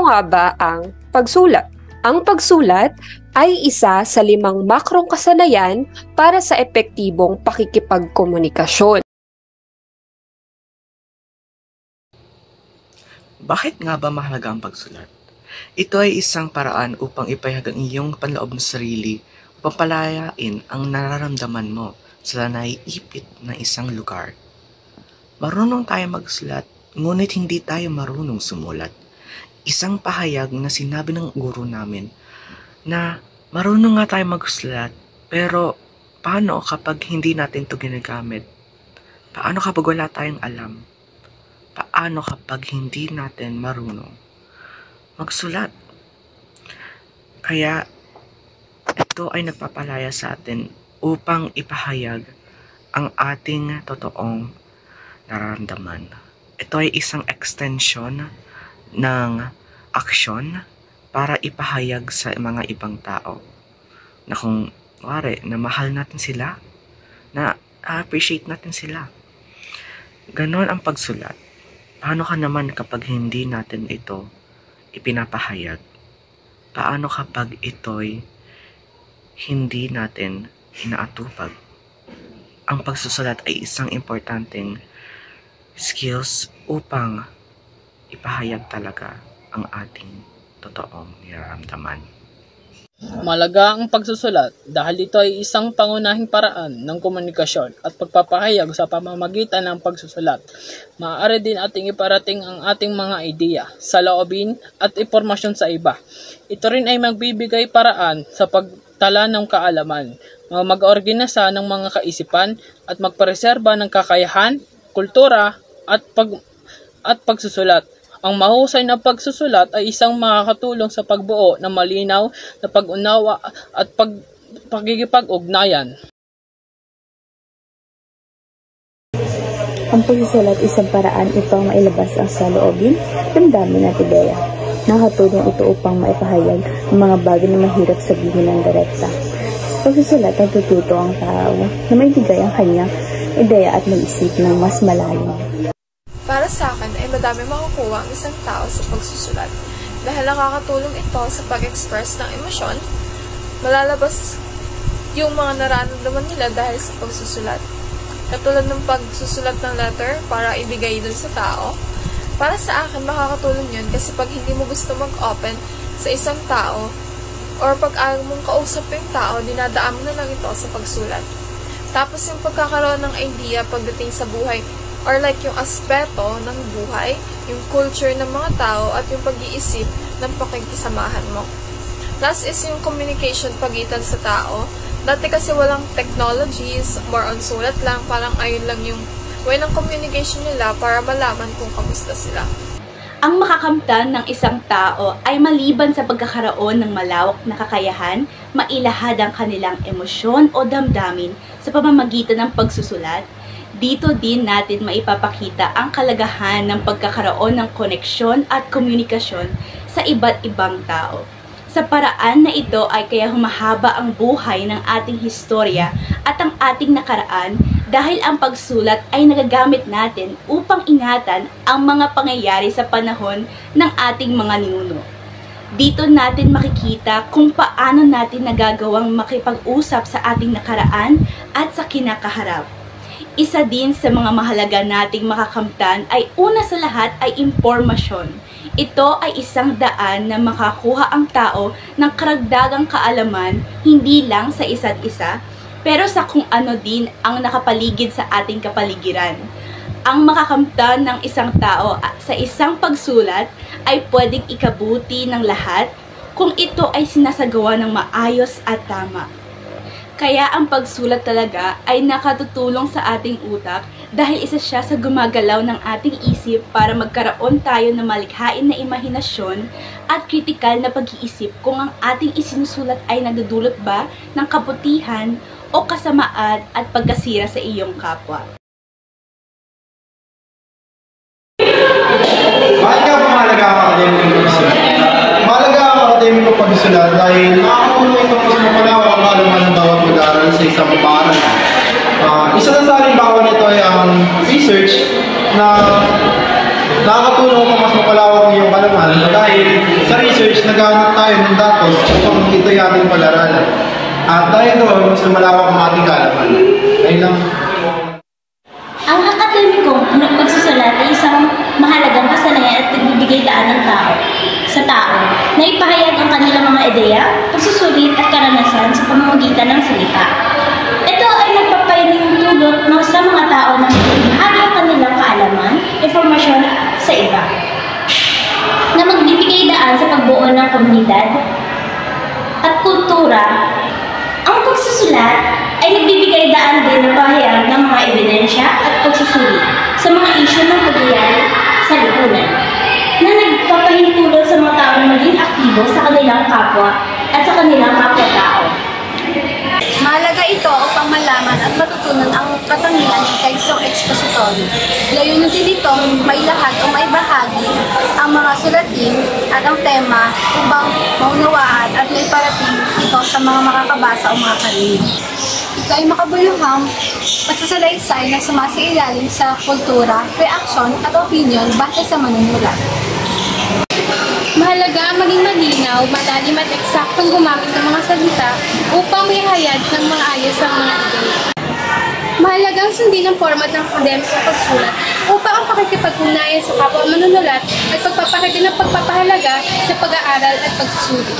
nga ba ang pagsulat? Ang pagsulat ay isa sa 5 makrong kasanayan para sa epektibong pakikipagkomunikasyon. Bakit nga ba mahalaga ang pagsulat? Ito ay isang paraan upang ipahayag ang iyong panloob na sarili upang palayain ang nararamdaman mo sa naiipit na isang lugar. Marunong tayo magsulat, ngunit hindi tayo marunong sumulat. Isang pahayag na sinabi ng guro namin na marunong nga tayo magsulat, pero paano kapag hindi natin ito ginagamit? Paano kapag wala tayong alam? Paano kapag hindi natin marunong magsulat? Kaya ito ay nagpapalaya sa atin upang ipahayag ang ating totoong nararamdaman. Ito ay isang extension ng aksyon para ipahayag sa mga ibang tao na kung na mahal natin sila, na appreciate natin sila. Ganon ang pagsulat. Paano ka naman kapag hindi natin ito ipinapahayag? Paano kapag ito'y hindi natin inaatupag? Ang pagsusulat ay isang importanteng skills upang ipahayag talaga ang ating totoong nararamdaman. Malaga ang pagsusulat dahil ito ay isang pangunahing paraan ng komunikasyon at pagpapahayag sa pamamagitan ng pagsusulat. Maaari din ating iparating ang ating mga ideya, saloobin at impormasyon sa iba. Ito rin ay magbibigay paraan sa pagtala ng kaalaman, mag-organisa ng mga kaisipan at magpreserba ng kakayahan, kultura at pagsusulat. Ang mahusay na pagsusulat ay isang makakatulong sa pagbuo ng malinaw na pag-unawa at pagkikipag-ugnayan. Ang pagsusulat isang paraan upang mailabas ang saloobin, damdamin at ideya. Nakatulong ito upang maipahayag ang mga bagay na mahirap sabihin ng direkta. Sa pagsusulat, natututo ang tao na maibigay ang kanyang ideya at mag-isip ng mas malalim. Para sa akin ay madami makukuha ang isang tao sa pagsusulat dahil nakakatulong ito sa pag-express ng emosyon, malalabas yung mga nararamdaman nila dahil sa pagsusulat. Katulad ng pagsusulat ng letter para ibigay dun sa tao. Para sa akin, makakatulong yun kasi pag hindi mo gusto mag-open sa isang tao or pag ayaw mong kausap yung tao, dinadaan mo na lang ito sa pagsulat. Tapos yung pagkakaroon ng idea pagdating sa buhay or like yung aspeto ng buhay, yung culture ng mga tao at yung pag-iisip ng pakikisamahan mo. Last is yung communication pagitan sa tao. Dati kasi walang technologies, more on sulat lang, parang ayun lang yung way ng communication nila para malaman kung kamusta sila. Ang makakamtan ng isang tao ay maliban sa pagkakaroon ng malawak na kakayahan, mailahad ang kanilang emosyon o damdamin sa pamamagitan ng pagsusulat. Dito din natin maipapakita ang kalagahan ng pagkakaroon ng koneksyon at komunikasyon sa iba't ibang tao. Sa paraan na ito ay kaya humahaba ang buhay ng ating historya at ang ating nakaraan dahil ang pagsulat ay nagagamit natin upang ingatan ang mga pangyayari sa panahon ng ating mga ninuno. Dito natin makikita kung paano natin nagagawang makipag-usap sa ating nakaraan at sa kinakaharap. Isa din sa mga mahalaga nating makakamtan ay una sa lahat ay impormasyon. Ito ay isang daan na makakuha ang tao ng karagdagang kaalaman hindi lang sa isa't isa, pero sa kung ano din ang nakapaligid sa ating kapaligiran. Ang makakamtan ng isang tao sa isang pagsulat ay pwedeng ikabuti ng lahat kung ito ay sinasagawa ng maayos at tama. Kaya ang pagsulat talaga ay nakatutulong sa ating utak dahil isa siya sa gumagalaw ng ating isip para magkaroon tayo ng malikhain na imahinasyon at kritikal na pag-iisip kung ang ating isinusulat ay nagdudulot ba ng kabutihan o kasamaan at pagkasira sa iyong kapwa. Bakit nga mahalaga ang akademikong pagsusulat? Mahalaga ang akademikong pagsusulat dahil nakakatulong ito mas mapalawa ang kaalaman ng bawat mag-aaral sa isang paaralan. Isa na sa halimbawa nito ay ang research na nakakatulong kung mas mapalawak ang iyong kaalaman dahil Sa research, naghahanap tayo ng datos upang ito'y ating pag-aralan. At dahil doon, mas malawak ang ating kaalaman. Ayun lang. Ang akademikong pagsusulat ay isang mahalagang kasanayan at nagbibigay daan ng tao sa tao na ipahayag ang kanilang mga ideya, pagsusulit at karanasan sa pamamagitan ng salita. Ito ay nagpapahintulot sa mga tao na magbibigay ang kanilang kaalaman, informasyon sa iba, na magbibigay daan sa pagbuo ng komunidad at kultura. Ang pagsusulat ay nagbibigay daan din ng pahayag ng mga ebidensya at pagsusulit sa mga isyu ng pagyayari sa lipunan, na nagpapahintulot sa mga tao na maging aktibo sa kanilang kapwa at sa kanilang kapwa-tao. Mahalaga ito upang malaman at matutunan ang katangian ng tekstong ekspository. Layunin din itong mailahad o maibahagi ang mga sulatin at ang tema upang maunawaan at maiparating ito sa mga makakabasa o mga karinig. Ito ay makabuluhang pagsasalaysay na sumasailalim sa kultura, reaksyon at opinion base sa manunulat. Mahalaga ang maging malinaw, malalim at eksaktong gumamit ng mga salita upang maihayag ng maayos ang mga ideya. Mahalagang sundin ang format ng akademikong pagsulat upang ang pakikipag-ugnayan sa kapwa manunulat at pagpapakita ng pagpapahalaga sa pag-aaral at pagsusulit.